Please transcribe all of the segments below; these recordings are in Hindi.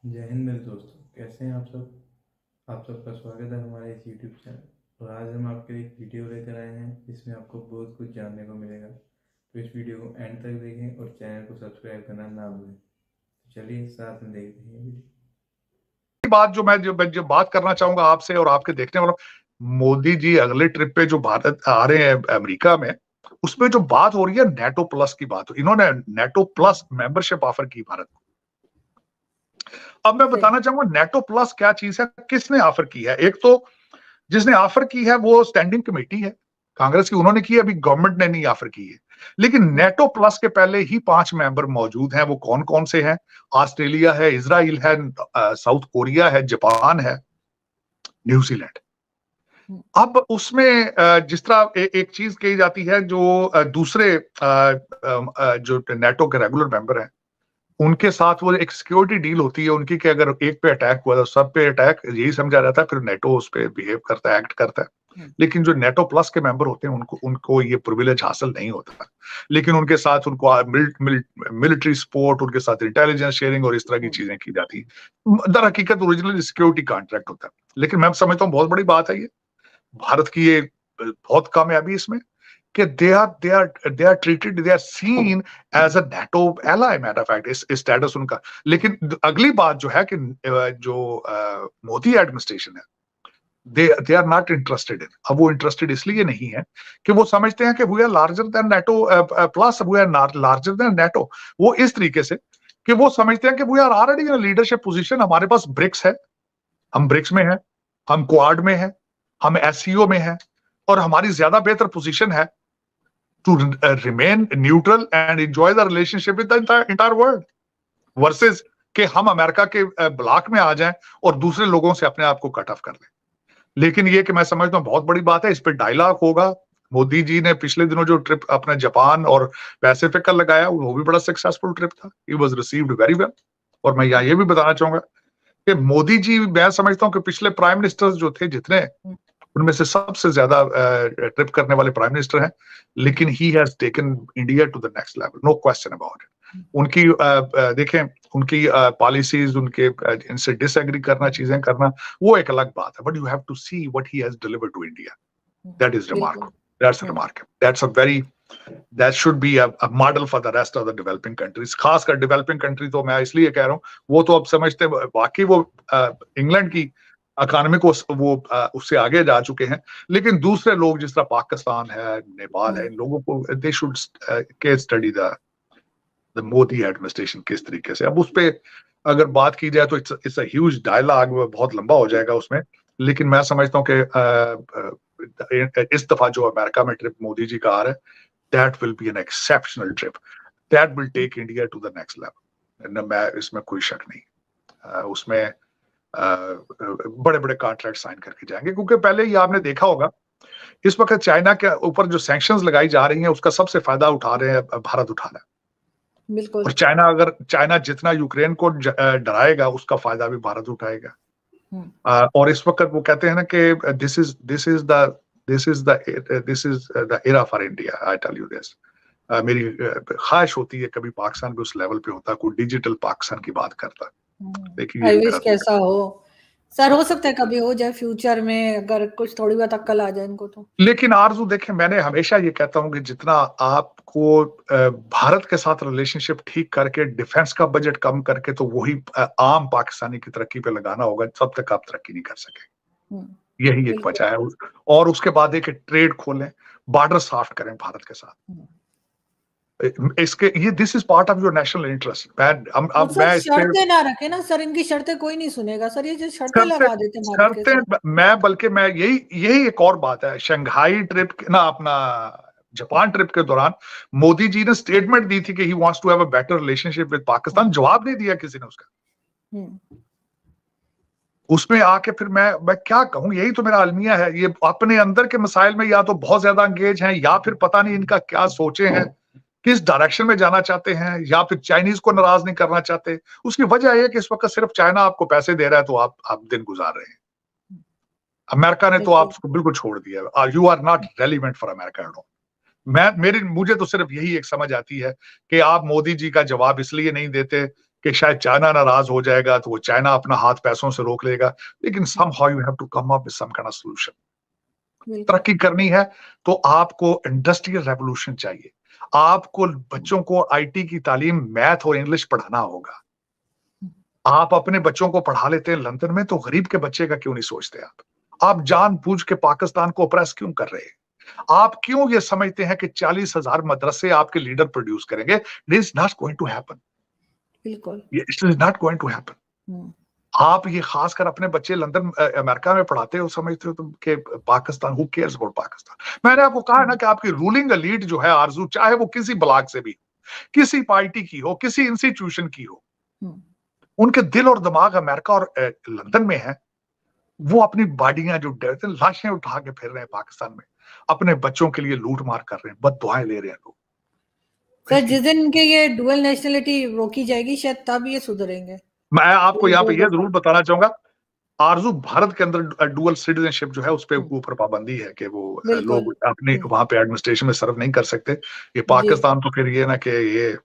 जय हिंद मेरे दोस्तों, कैसे हैं आप सब। आप सबका स्वागत है हमारे इस यूट्यूब चैनल। और आज हम आपके लिए एक वीडियो लेकर आए हैं जिसमें आपको बहुत कुछ जानने को मिलेगा। तो इस वीडियो को एंड तक देखें और चैनल को सब्सक्राइब करना ना भूलें। तो चलिए साथ में देखते हैं वीडियो। बात जो बात करना चाहूंगा आपसे और आपके देखने वालों, मोदी जी अगले ट्रिप पे जो भारत आ रहे हैं अमेरिका में, उसमें जो बात हो रही है नेटो प्लस की बात हो, इन्होंने नेटो प्लस मेंबरशिप ऑफर की भारत को। अब मैं सही। बताना चाहूंगा नेटो प्लस क्या चीज है, किसने ऑफर की है। एक तो जिसने ऑफर की है वो स्टैंडिंग कमेटी है कांग्रेस की, उन्होंने की है, अभी गवर्नमेंट ने नहीं ऑफर की है। लेकिन नेटो प्लस के पहले ही 5 मेंबर मौजूद हैं। वो कौन कौन से हैं? ऑस्ट्रेलिया है, इजराइल है, साउथ कोरिया है, जापान है, न्यूजीलैंड। अब उसमें जिस तरह एक चीज कही जाती है, जो दूसरे जो नेटो के रेगुलर मेंबर हैं उनके साथ वो एक सिक्योरिटी डील होती है उनकी, कि अगर एक पे अटैक हुआ तो सब पे अटैक, यही समझा जाता है। फिर नेटो उस पे बिहेव करता है, एक्ट करता है। लेकिन जो नेटो प्लस के मेंबर होते हैं उनको उनको ये प्रिविलेज हासिल नहीं होता। लेकिन उनके साथ उनको मिलिट्री सपोर्ट, उनके साथ इंटेलिजेंस शेयरिंग और इस तरह की चीजें की जाती है। दर हकीकत ओरिजिनल सिक्योरिटी कॉन्ट्रैक्ट होता है। लेकिन मैं समझता हूँ बहुत बड़ी बात है ये, भारत की ये बहुत कामयाबी इसमें, कि they are treated, they are seen as a NATO ally. Matter fact इस स्टेटस उनका। लेकिन अगली बात जो है कि जो मोदी एडमिनिस्ट्रेशन है, they are not interested in. अब वो इंटरेस्टेड इसलिए नहीं है कि वो समझते हैं कि we are larger than NATO plus, we are larger than NATO. वो इस तरीके से कि वो समझते हैं कि we are already in leadership position. हमारे पास ब्रिक्स है, हम ब्रिक्स में हैं, हम क्वाड में हैं, हम एससीओ में हैं, और हमारी ज्यादा बेहतर पोजीशन है to remain neutral and enjoy the relationship with the entire world versus कि हम अमेरिका के ब्लॉक में आ जाएं और दूसरे लोगों से अपने आप को कट ऑफ कर लें। लेकिन ये कि मैं समझता हूँ बहुत बड़ी बात है, इस पर डायलॉग होगा। मोदी जी ने पिछले दिनों जो ट्रिप अपना जापान और पैसिफिक का लगाया वो भी बड़ा सक्सेसफुल ट्रिप था। He was received very well. और मैं यहाँ ये भी बताना चाहूंगा कि मोदी जी, मैं समझता हूँ कि पिछले प्राइम मिनिस्टर्स जो थे जितने, उनमें से सबसे ज्यादा ट्रिप करने वाले प्राइम मिनिस्टर हैं। लेकिन he has taken India to the next level, no question about it. उनकी देखें, उनकी पॉलिसीज, उनके इनसे डिसएग्री करना, चीजें करना, वो एक अलग बात है। But you have to see what he has delivered to India. That is बिल्कुल। Remarkable, that's remarkable, that's a very, that should be a model for the rest of the developing countries. खासकर डेवलपिंग कंट्री तो मैं इसलिए कह रहा हूँ, वो तो अब समझते वाकई वो इंग्लैंड की इकोनॉमी को वो उससे आगे जा चुके हैं। लेकिन दूसरे लोग जिस तरह पाकिस्तान है, नेपाल है, इन लोगों को they should case study the Modi administration किस तरीके से। अब उस पे अगर बात की जाए तो इट्स अ ह्यूज डायलॉग, बहुत लंबा हो जाएगा उसमें। लेकिन मैं समझता हूँ कि इस दफा जो अमेरिका में ट्रिप मोदी जी का आ रहा है, that will be an exceptional trip, that will take India to the next level. मैं इसमें कोई शक नहीं। उसमें बड़े बड़े कॉन्ट्रैक्ट साइन करके जाएंगे, क्योंकि पहले ही आपने देखा होगा इस वक्त चाइना के ऊपर जो सैंक्शंस लगाई जा रही हैं उसका सबसे फायदा उठा रहे हैं, भारत उठा रहा है। बिल्कुल। और चाइना जितना यूक्रेन को डराएगा उसका फायदा भी भारत उठाएगा। और इस वक्त वो कहते हैं ना कि this is the era for India. I tell you this, मेरी ख्वाहिश होती है कभी पाकिस्तान भी उस लेवल पे होता, कोई डिजिटल पाकिस्तान की बात करता। लेकिन ये आई भी विश मेरा कैसा हो सर, हो सकता है कभी हो जाए फ्यूचर में, अगर कुछ थोड़ी बहुत अक्ल आ जाए इनको तो। लेकिन आरजू देखें, मैंने हमेशा ये कहता हूं कि जितना आपको भारत के साथ रिलेशनशिप ठीक करके, डिफेंस का बजट कम करके, तो वही आम पाकिस्तानी की तरक्की पे लगाना होगा। तब तक आप तरक्की नहीं कर सके। यही एक बिल्कुल। वजह है। और उसके बाद एक ट्रेड खोलें, बॉर्डर सॉफ्ट करें भारत के साथ। इसके ये this is part of your national interest. और अब सर मैं इस पे शर्तें ना रखे ना सर, इनकी शर्तें कोई नहीं सुनेगा सर, ये जो शर्तें शर्तें लगा देते हैं भारत के साथ। शर्तें मैं बल्कि मैं यही यही एक और बात है। शंघाई ट्रिप ना, अपना जापान ट्रिप के दौरान मोदी जी ने स्टेटमेंट दी थी कि he wants to have a better relationship with Pakistan. जवाब नहीं दिया किसी ने उसका। उसमें आके फिर मैं क्या कहूं, यही तो मेरा अलमिया है। ये अपने अंदर के मसाइल में या तो बहुत ज्यादा अंगेज हैं, या फिर पता नहीं इनका क्या सोचे हैं, किस डायरेक्शन में जाना चाहते हैं, या फिर चाइनीज को नाराज नहीं करना चाहते। उसकी वजह यह है कि इस वक्त सिर्फ चाइना आपको पैसे दे रहा है तो आप दिन गुजार रहे हैं। अमेरिका ने तो आपको बिल्कुल छोड़ दिया। You are not relevant for America. मुझे तो सिर्फ यही एक समझ आती है कि आप मोदी जी का जवाब इसलिए नहीं देते कि शायद चाइना नाराज हो जाएगा तो वो चाइना अपना हाथ पैसों से रोक लेगा, लेकिन somehow you have to come up with some kind of solution. तरक्की करनी है तो आपको इंडस्ट्रियल रेवोल्यूशन चाहिए, आपको बच्चों को आईटी की तालीम, मैथ और इंग्लिश पढ़ाना होगा। आप अपने बच्चों को पढ़ा लेते हैं लंदन में, तो गरीब के बच्चे का क्यों नहीं सोचते आप जानबूझ के पाकिस्तान को ऑप्रेस क्यों कर रहे हैं? आप क्यों ये समझते हैं कि 40,000 मदरसे आपके लीडर प्रोड्यूस करेंगे? It is not going to happen. बिल्कुल, It is not going to happen. आप ये खासकर अपने बच्चे लंदन अमेरिका में पढ़ाते हो, समझते हो तुम कि Pakistan, who cares about Pakistan? मैंने आपको कहा है ना कि आपकी रूलिंग एलीट जो है आरजू, चाहे वो किसी ब्लॉक से भी, किसी पार्टी की हो, किसी इंस्टीट्यूशन की हो, उनके दिल और दिमाग अमेरिका और लंदन में है। वो अपनी बॉडियां जो लाशें उठा के फिर रहे हैं पाकिस्तान में, अपने बच्चों के लिए लूट मार कर रहे हैं, बददुआएं ले रहे हैं लोग। सर जिस दिन के ये डुअल नेशनलिटी रोकी जाएगी शायद तब ये सुधरेंगे। मैं आपको यहाँ पे ये जरूर बताना चाहूंगा, आरजू भारत के अंदर डुअल सिटीजनशिप जो है उस पे ऊपर पाबंदी है कि वो लोग अपने वहां पे एडमिनिस्ट्रेशन में सर्व नहीं कर सकते। ये पाकिस्तान तो फिर ये ना कि ये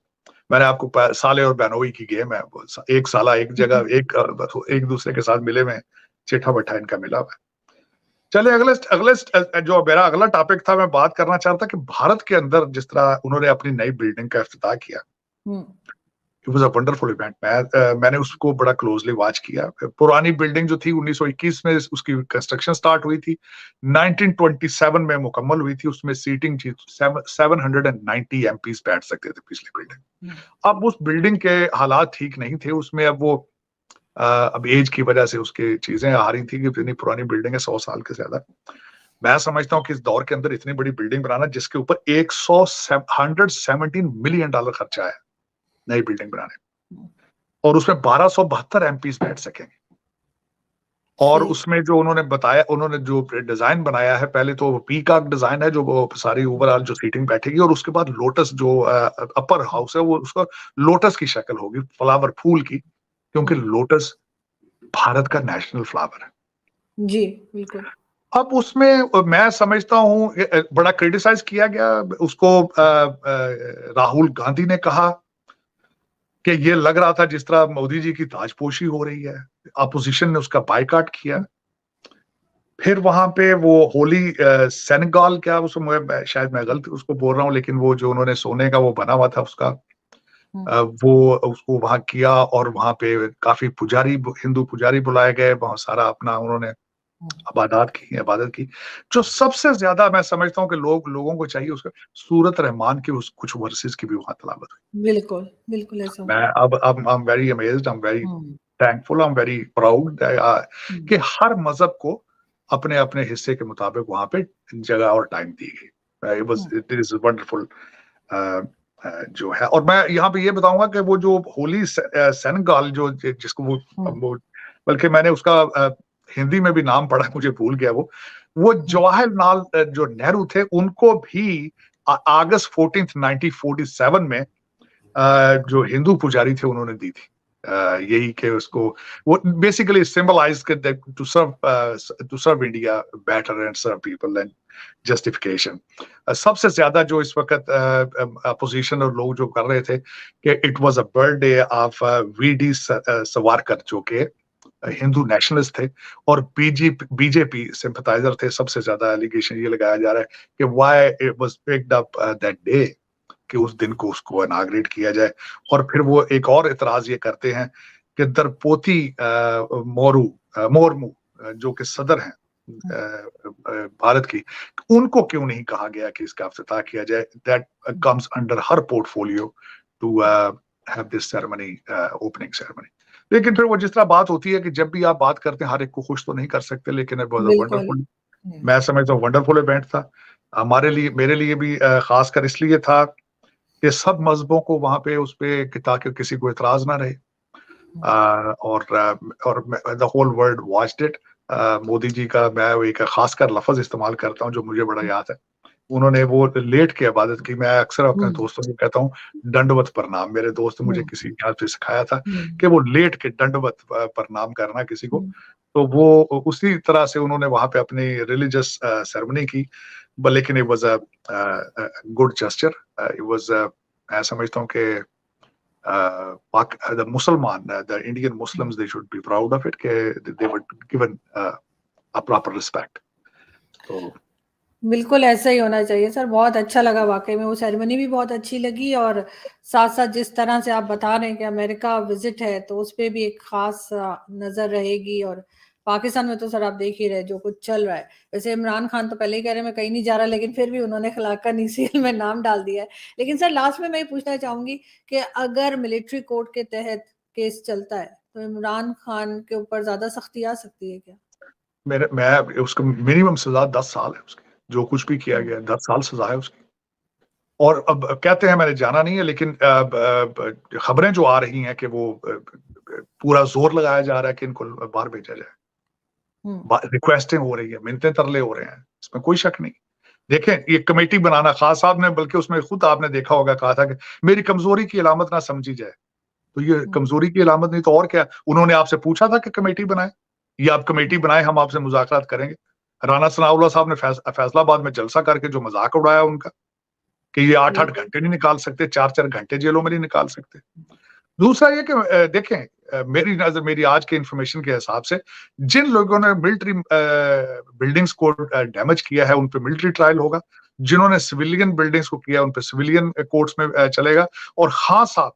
मैंने आपको साले और बहनोई की गेम है, एक साला एक जगह एक दूसरे के साथ मिले में चिट्ठा बैठा इनका मिला हुआ। चले अगले जो मेरा अगला टॉपिक था, मैं बात करना चाहता कि भारत के अंदर जिस तरह उन्होंने अपनी नई बिल्डिंग का इफ्तिताह किया, it was a wonderful event. मैंने उसको बड़ा क्लोजली वॉच किया। पुरानी बिल्डिंग जो थी 1921 में उसकी कंस्ट्रक्शन स्टार्ट हुई थी, 1927 में मुकम्मल हुई थी। उसमें सीटिंग 790 एमपीज बैठ सकते थे पिछली बिल्डिंग। अब उस बिल्डिंग के हालात ठीक नहीं थे, उसमें अब वो अब एज की वजह से उसकी चीजें आ रही थी कि इतनी पुरानी बिल्डिंग है, 100 साल के ज्यादा। मैं समझता हूँ कि इस दौर के अंदर इतनी बड़ी बिल्डिंग बनाना जिसके ऊपर 117 मिलियन डॉलर खर्चा है नई बिल्डिंग बनाने, और उसमें 1272 एमपीज बैठ सकेंगे। और उसमें जो उन्होंने बताया, उन्होंने जो डिजाइन बनाया है, पहले तो पीकॉक डिजाइन है जो सारी ओवरऑल जो सीटिंग बैठेगी, और उसके बाद लोटस जो अपर हाउस है वो उसका लोटस की शक्ल होगी, फ्लावर फूल की, क्योंकि लोटस भारत का नेशनल फ्लावर है। जी बिल्कुल। अब उसमें मैं समझता हूँ बड़ा क्रिटिसाइज किया गया उसको। राहुल गांधी ने कहा कि ये लग रहा था जिस तरह मोदी जी की ताजपोशी हो रही है। अपोजिशन ने उसका बायकॉट किया। फिर वहां पे वो होली सेनेगल, क्या उसको शायद मैं गलत उसको बोल रहा हूँ, लेकिन वो जो उन्होंने सोने का वो बना हुआ था उसका, वो उसको वहां किया, और वहां पे काफी पुजारी, हिंदू पुजारी बुलाए गए, बहुत सारा अपना उन्होंने इबादत की। जो सबसे ज्यादा मैं समझता हूँ कि लोगों को चाहिए उसका सूरत रहमान की कुछ वर्सेस की भी वहां तलावत हुई। बिल्कुल बिल्कुल ऐसा। मैं अब I am very amazed, I am very thankful, I am very proud कि हर मजहब को अपने अपने हिस्से के मुताबिक वहां पे जगह और टाइम दी गई। इट इज वंडरफुल जो है। और मैं यहाँ पे ये बताऊंगा कि वो जो होली सेनेगल जो जिसको वो बल्कि मैंने उसका हिंदी में भी नाम पढ़ा, मुझे भूल गया वो जवाहरलाल जो नेहरू थे, उनको भी अगस्त 14 1947 में जो हिंदू पुजारी थे उन्होंने दी थी। यही कि उसको वो basically symbolise to serve India better and serve people and justification. सबसे ज्यादा जो इस वक्त अपोजिशन और लोग जो कर रहे थे कि it was a birthday of VD Savarkar, जो कि हिंदू नेशनलिस्ट थे और बीजेपी सिंपथाइजर थे। सबसे ज्यादा एलिगेशन ये लगाया जा रहा है कि why it was picked up that day, कि उस दिन को उसको इनाग्रेट किया जाए। और फिर वो एक और इतराज ये करते हैं कि द्रौपदी मुर्मू जो कि सदर हैं भारत की, उनको क्यों नहीं कहा गया कि इसका इफ्तिताह किया जाए। That comes under her portfolio to have this ceremony, opening ceremony. लेकिन फिर वो जिस तरह बात होती है कि जब भी आप बात करते हैं हर एक को खुश तो नहीं कर सकते, लेकिन वंडरफुल, मैं समझता हूँ वंडरफुल इवेंट था हमारे लिए, मेरे लिए भी खासकर इसलिए था कि सब मजहबों को वहां पे उस पे ताकि किसी को इतराज ना रहे, और the whole world watched it. Modi ji का मैं एक खासकर लफ्ज इस्तेमाल करता हूँ जो मुझे बड़ा याद है, उन्होंने वो लेट के इबादत की। मैं अक्सर अपने दोस्तों को कहता हूँ दंडवत प्रणाम। मेरे दोस्त मुझे किसी यहाँ से सिखाया था कि वो लेट के दंडवत प्रणाम करना किसी को, तो वो उसी तरह से उन्होंने वहां पे अपनी रिलीजियस सेरेमनी की। लेकिन it was a good gesture. It was मैं समझता हूँ कि the Musliman, the Indian Muslims, they should be proud of it that they were given a proper respect. तो बिल्कुल ऐसा ही होना चाहिए सर। बहुत अच्छा लगा वाकई में, वो सेरेमनी भी बहुत अच्छी लगी, और साथ साथ जिस तरह से आप बता रहे हैं कि अमेरिका विजिट है तो उस पर भी एक खास नजर रहेगी। और पाकिस्तान में तो सर आप देख ही रहे जो कुछ चल रहा है। वैसे इमरान खान तो पहले ही कह रहे मैं कहीं नहीं जा रहा, लेकिन फिर भी उन्होंने खलाकन ईसीएल में नाम डाल दिया है। लेकिन सर लास्ट में मैं ये पूछना चाहूंगी कि अगर मिलिट्री कोर्ट के तहत केस चलता है तो इमरान खान के ऊपर ज्यादा सख्ती आ सकती है क्या? मैं उसको मिनिमम सजा 10 साल है उसकी, जो कुछ भी किया गया 10 साल सजा है उसकी। और अब कहते हैं, मैंने जाना नहीं है, लेकिन खबरें जो आ रही हैं कि वो पूरा जोर लगाया जा रहा है कि इनको बाहर भेजा जाए। रिक्वेस्टिंग हो रही है, मिन्नतें तरले हो रहे हैं, इसमें कोई शक नहीं। देखें, ये कमेटी बनाना, खास साहब ने बल्कि उसमें खुद आपने देखा होगा, कहा था कि मेरी कमजोरी की अलामत ना समझी जाए। तो ये कमजोरी की अलामत नहीं तो और क्या? उन्होंने आपसे पूछा था कि कमेटी बनाए, या आप कमेटी बनाए, हम आपसे मुज़ाकरात करेंगे। राना सनाउल्लाह साहब ने फैसलाबाद में जलसा करके जो मजाक उड़ाया उनका, कि ये 8-8 घंटे नहीं निकाल सकते, 4-4 घंटे जेलों में नहीं निकाल सकते। दूसरा ये कि देखें, मेरी आज के इंफॉर्मेशन के हिसाब से जिन लोगों ने मिलिट्री बिल्डिंग्स को डैमेज किया है उन पे मिलिट्री ट्रायल होगा, जिन्होंने सिविलियन बिल्डिंग्स को किया उन पे सिविलियन कोर्ट्स में चलेगा। और खान साहब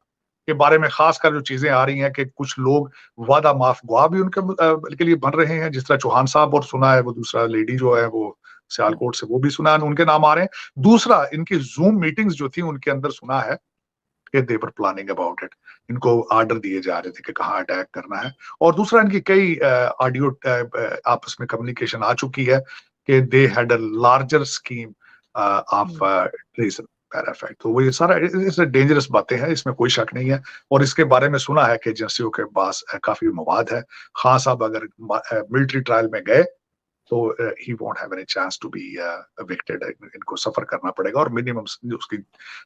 के बारे में खासकर जो चीजें आ रही हैं कि कुछ लोग वादा माफ गवाह भी उनके के लिए बन रहे हैं, जिस तरह चौहान साहब, और सुना है वो दूसरा लेडी जो है वो सियालकोट से, वो भी सुना है, उनके नाम आ रहे हैं। दूसरा, इनकी जूम मीटिंग्स जो थी उनके अंदर सुना है कि दे वर प्लानिंग अबाउट इट, इनको ऑर्डर दिए जा रहे थे कि कहाँ अटैक करना है। और दूसरा, इनकी कई ऑडियो आपस में कम्युनिकेशन आ चुकी है कि they had a larger scheme of ट्रेजन पैराफैक्ट। तो वो ये सारा इससे डेंजरस बातें हैं, इसमें कोई शक नहीं है। और इसके बारे में सुना है कि एजेंसियों के पास काफी मवाद है। खान साहब अगर मिलिट्री ट्रायल में गए तो he won't have any chance to be evicted, इनको सफर करना पड़ेगा, और मिनिमम उसकी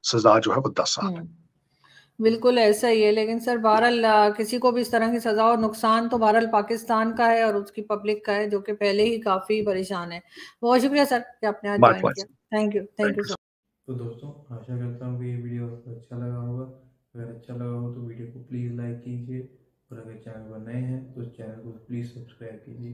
सजा जो है वो 10 साल है। बिल्कुल ऐसा ही है। लेकिन सर बहरहाल किसी को भी इस तरह की सजा और नुकसान तो बहरहाल पाकिस्तान का है और उसकी पब्लिक का है, जो कि पहले ही काफी परेशान है। बहुत शुक्रिया सर कि आपने आज ज्वाइन किया। Thank you sir. तो दोस्तों, आशा करता हूँ कि ये वीडियो आपको अच्छा लगा होगा। अगर अच्छा लगा हो तो वीडियो को प्लीज़ लाइक कीजिए, और अगर चैनल पर नए हैं तो चैनल को प्लीज़ सब्सक्राइब कीजिए।